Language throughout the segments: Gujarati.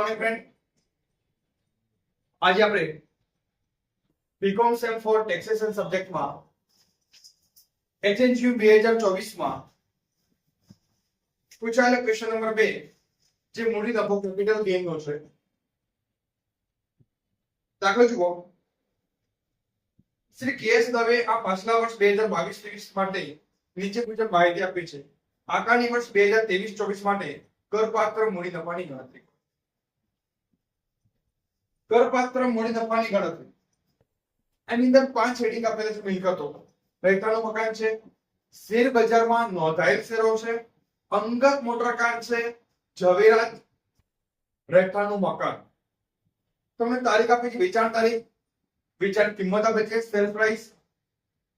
Morning friend. આજે આપણે બીકોમ સેમ 4 ટેક્સેશન સબ્જેક્ટમાં HNQ 2024 માં પૂછાયેલા ક્વેશ્ચન નંબર 2 જે મૂડી નફો કેપિટલ ગેઇન નો છે. દાખલો જુઓ. શ્રી કેએસ દવે આ પાછલા વર્ષ 2022-23 માટે નીચે મુજબ માહિતી આપી છે. આગામી વર્ષ 2023-24 માટે કરપાત્ર મૂડી નફાની ગણતરી. કરપાત્ર મૂડી નફાની ગણતરી. એની અંદર 5 હેડિંગ આપેલા છે. મિલકતો, રહેઠાણું મકાન છે, શેર બજારમાં નોંધાયેલ શેરો છે, અંગત મોટરકાર છે, ઝવેરાત, રહેઠાણું મકાન. તમને તારીખ આપી છે, વેચાણ તારીખ, વેચાણ કિંમત આપે છે, સેલ પ્રાઇસ,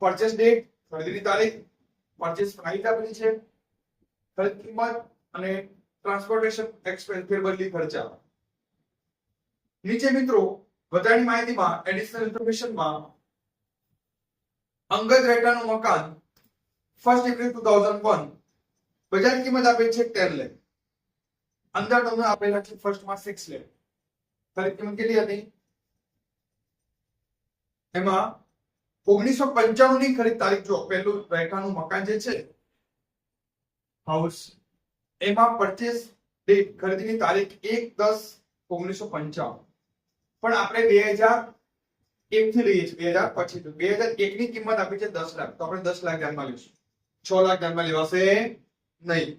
પરચેસ ડેટ, ખરીદીની તારીખ, પરચેસ પ્રાઇસ આપેલી છે, ખરીદ કિંમત અને ટ્રાન્સપોર્ટેશન એક્સપેન્સ ફેરબદલી ખર્ચા. નીચે મિત્રો વધારાની માહિતીમાં એડિશનલ ઇન્ફોર્મેશનમાં અંગત રહેઠાણું મકાન 1 એપ્રિલ 2001 બજાર કિંમત આપેલ છે 10 લાખ. અંદર તમને આપેલા છે ફર્સ્ટમાં 6 લાખ. ખરીદ કિંમત કેટલી હતી? એમાં 1995 ની ખરીદ તારીખ જો પહેલું રહેઠાણું મકાન જે છે હાઉસ, એમાં પરચેસ ડેટ ખરીદીની તારીખ 1/10/1995. પણ આપણે 2001 થી લઈએ છીએ 2025 તો 2001 ની કિંમત આપી છે 10 લાખ. તો આપણે 10 લાખ ધ્યાનમાં લઈશું, 6 લાખ ધ્યાનમાં લેવાશે નહીં.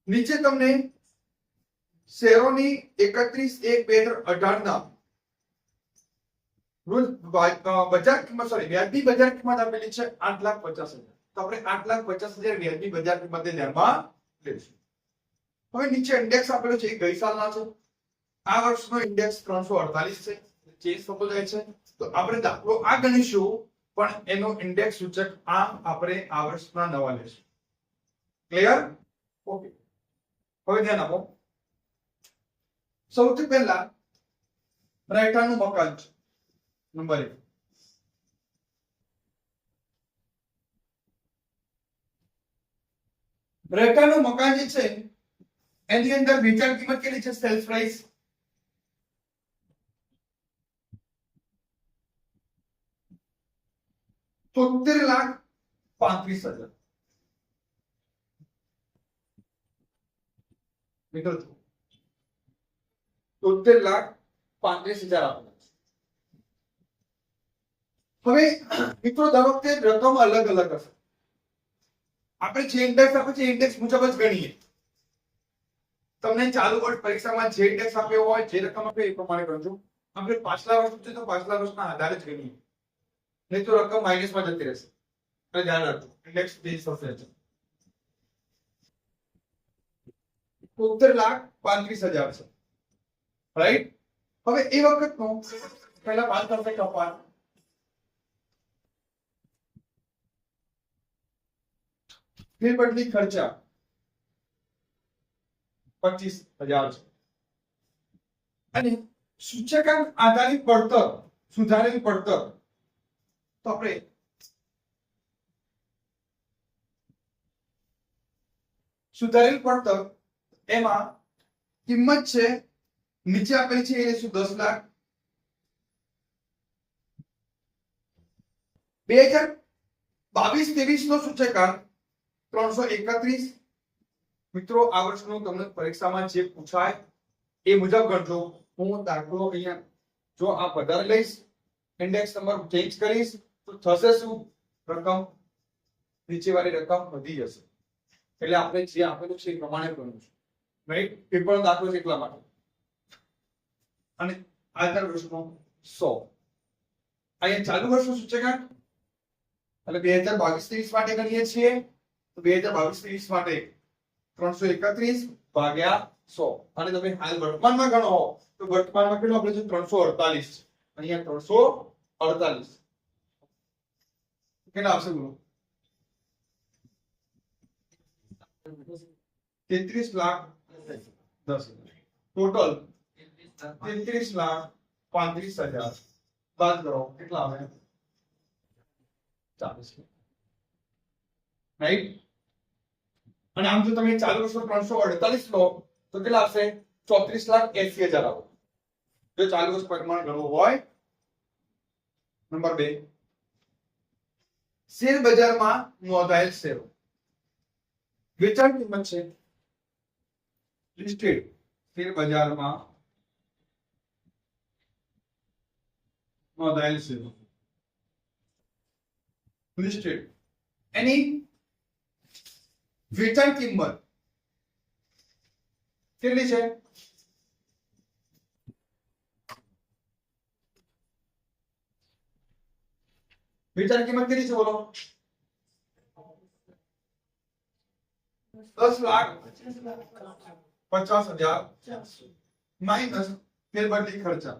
નીચે તમને શેરોની 31/1/2018 ના રોજ બજાર કિંમત વ્યાજબી બજાર કિંમત આપેલી છે 8,50,000. તો આપણે 8,50,000 વ્યાજબી બજાર કિંમતને ધ્યાનમાં લઈશું. હવે નીચે ઇન્ડેક્સ આપેલો છે, એ ગઈ સાલના છે. આ વર્ષનો ઇન્ડેક્સ 348 છે, ચેન્જ થતો જાય છે. તો આપણે દાખલો આ ગણીશું, પણ એનો ઇન્ડેક્સ સૂચક આ આપણે આ વર્ષના નવા લેશું. ક્લિયર? ઓકે. હવે ધ્યાન આપો. સૌથી પહેલા રહેઠાણું મકાન છે નંબર 1. રહેઠાણું મકાન જે છે એની અંદર વેચાણ કિંમત કેટલી છે? Sales price 73,35,000. મિત્રો 73,35,000 આપેલા છે. હવે મિત્રો દર વખતે રકમ અલગ અલગ હશે. આપણે જે ઇન્ડેક્સ આપે છે ઇન્ડેક્સ મુજબ જ ગણીએ. તમને ચાલુ વર્ષ પરીક્ષામાં જે ઇન્ડેક્સ આપ્યો હોય, જે રકમ આપે એ પ્રમાણે ગણજો. આપણે પાછલા વર્ષ છે તો પાછલા વર્ષના આધારે જ ગણીએ, નહીં તો રકમ માઇનસમાં જતી રહેશે. એટલે ધ્યાન રાખજો, ઇન્ડેક્સ ચેન્જ થશે. 73,35,000 છે, રાઈટ? હવે એ વખતનો પહેલા 5% કપાત, ફેરબદલી ખર્ચા 25,000 છે, અને સૂચકાંક આધારિત પડતર, સુધારેલ પડતર. તો આપણે સુધારેલ પડતર એમાં કિંમત છે નીચે આપેલી છે, એ લેશું 10 લાખ. 2022-23 નો સૂચકાંક 331. મિત્રો આ વર્ષનું તમને પરીક્ષામાં જે પૂછાય એ મુજબ ગણજો. હું દાખલો અહીંયા જો આ વધારે લઈશ, ઇન્ડેક્સ નંબર ચેન્જ કરીશ તો થશે શું? રકમ નીચે વાળી રકમ વધી જશે. એટલે આપણે જે આપેલું છે એ પ્રમાણે ગણવું છે, રાઈટ? એ પણ દાખલો છે એટલા માટે. અને આગળ વર્ષનો 100. અહીંયા ચાલુ વર્ષનું સૂચકાંક એટલે 2022-23 માટે ગણીએ છીએ. તો 2022-23 માટે 331 ભાગ્યા 100. અને તમે હાલ વર્તમાનમાં ગણો તો વર્તમાનમાં કેટલું આપણે છે? 348. અહીંયા 348 કેટલા આવશે બોલો? 33,10,000. ટોટલ 33,35,000 બાદ કરો કેટલા આવે? 40. રાઈટ? અને આમ જો તમે ચાલુ વર્ષનો 348 લો તો કેટલા આવશે 34,80,000 આવે જો ચાલુ વર્ષ પ્રમાણે ગણવો હોય. નંબર 2 શેર બજારમાં નોંધાયેલ શેરો વેચાણ કિંમત છે લિસ્ટેડ શેર બજારમાં નોંધાયેલ શેરો લિસ્ટેડ એની વેચાણ કિંમત કેટલી છે વેચાણ કિંમત કેટલી છે બોલો 10,50,000 માઇનસ ફેરબદલી ખર્ચા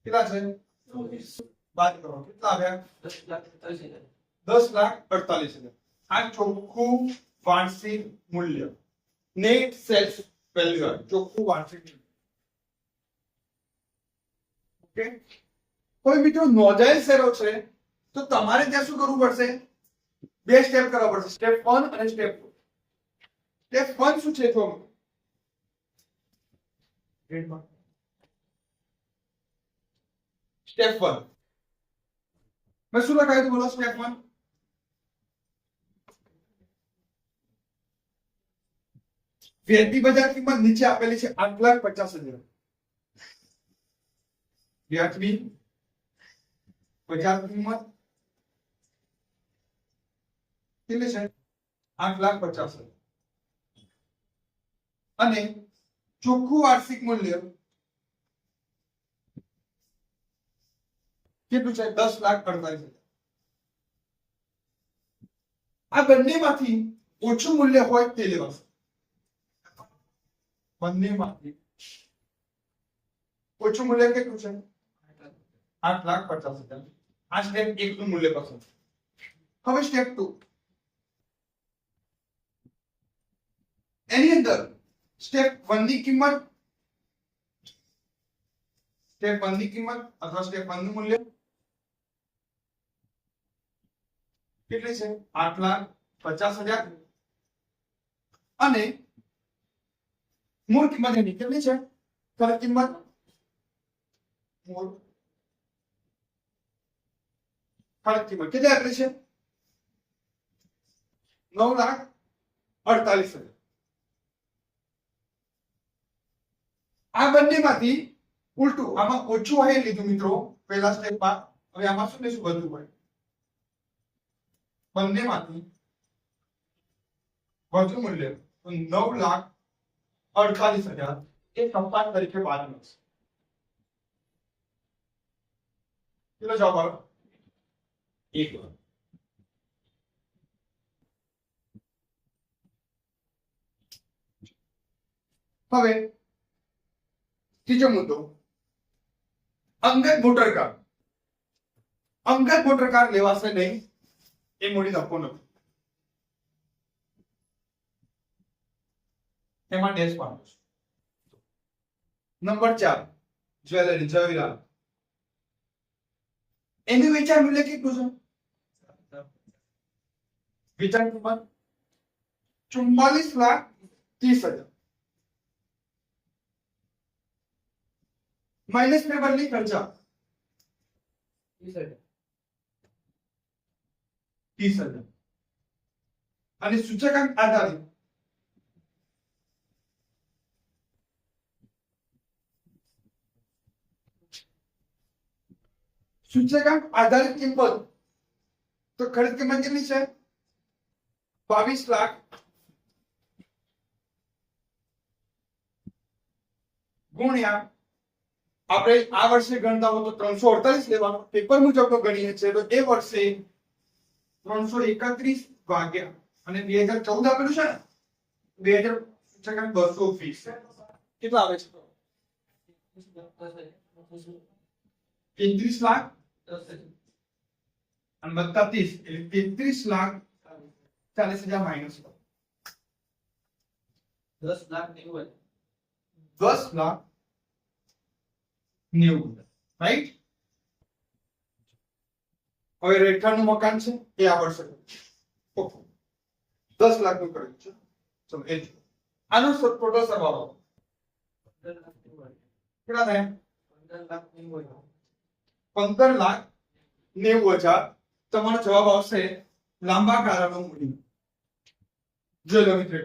કેટલા છે બાદ કરો કેટલા આવ્યા 10,48,000 આ ચોખ્ખું વાર્ષિક મૂલ્ય નેટ સેલ્સ વેલ્યુ ચોખ્ખું વાર્ષિક ઓકે. કોઈ મિત્રો નોંધાયેલ શેરો છે તો તમારે ત્યાં શું કરવું પડશે બે સ્ટેપ કરવા પડશે સ્ટેપ 1 અને સ્ટેપ 2. સ્ટેપ 1 શું છે તો સ્ટેપ 1 મેં શું લખાયું બોલો સ્ટેપ 1 વ્યાજબી બજાર કિંમત નીચે આપેલી છે 8,50,000 વ્યાજબી બજાર કિંમત કેટલી છે 8,50,000 અને ચોખ્ખું વાર્ષિક મૂલ્ય કેટલું છે 10,48,000. આ બંનેમાંથી ઓછું મૂલ્ય હોય તે લેવાશે બંનેમાંથી ઓછું મૂલ્ય કેટલું છે 8,50,000. આ સ્ટેપ 1 નું મૂલ્ય પસંદ. હવે સ્ટેપ 2 એની અંદર સ્ટેપ 1 ની કિંમત અથવા સ્ટેપ 1 નું મૂલ્ય કેટલી છે 8,50,000 અને મૂળ કિંમત એની કેટલી છે ખરી કિંમત મૂળ ખરી કિંમત કેટલી આપેલી છે 9,48,000. આ બંનેમાંથી ઉલટું આમાં ઓછું હોય લીધું મિત્રો પહેલા સ્ટેપમાં. હવે આમાં શું લેશું વધુ હોય બંનેમાંથી વધુ મૂલ્ય 9,48,000 એ કપાત તરીકે બાદ મળશે. કેટલો જવાબ આવ્યો 1. હવે ત્રીજો મુદ્દો અંગત મોટર કાર લેવાશે નહીં એ મૂડી નફો નથી એમાં ડેશ પાડો. નંબર 4 જ્વેલરી જવેરાત એનું વેચાણ મૂલ્ય કેટલું છે વેચાણ કિંમત 44,30,000 માઇનસ ફેરબદલી ખર્ચા 30,000 અને સૂચકાંક આધારિત કિંમત તો ખરીદ કિંમત કેટલી છે 22 લાખ ગુણ્યા આપણે આ વર્ષે ગણતા હોય તો 348 લેવાનો પેપર મુજબ તો ગણીએ છીએ તો એ વર્ષે 331 ભાગ્યા અને 2014 આપેલું છે ને 220 કેટલા આવે છે 33 લાખ અને વત્તા 30 એટલે 33,40,000 માઈનસ 10,90,000 રાઈટ. હવે રેઠાનું મકાન છે એ આ વર્ષે ઓકે 10 લાખનું કર્યું છે. ચલો એ જુઓ. આનો ટોટલ સરવાળો કેટલા થાય? 15,90,000. તમારો જવાબ આવશે લાંબા ગાળાનું મૂડી. જોઈ લો મિત્રો.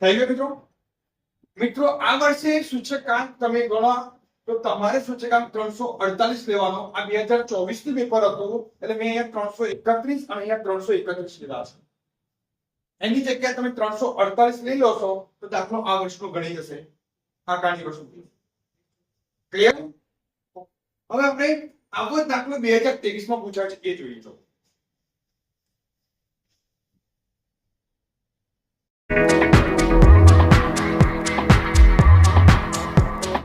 થઈ ગયું મિત્રો. મિત્રો આ વર્ષે સૂચકાંક તમે ગણો તો તમારે સૂચકાંક 348 લેવાનો. આ 2024 નું પેપર હતું એટલે મેં અહીંયા 331 અને અહીંયા 331 લીધા છે. એની જગ્યાએ તમે 348 લઈ લો છો તો દાખલો આ વર્ષનો ગણી જશે. આ કાની વસ્તુ ક્લિયર. હવે આપણે આવો દાખલો 2023 માં પૂછાય છે એ જોઈએ.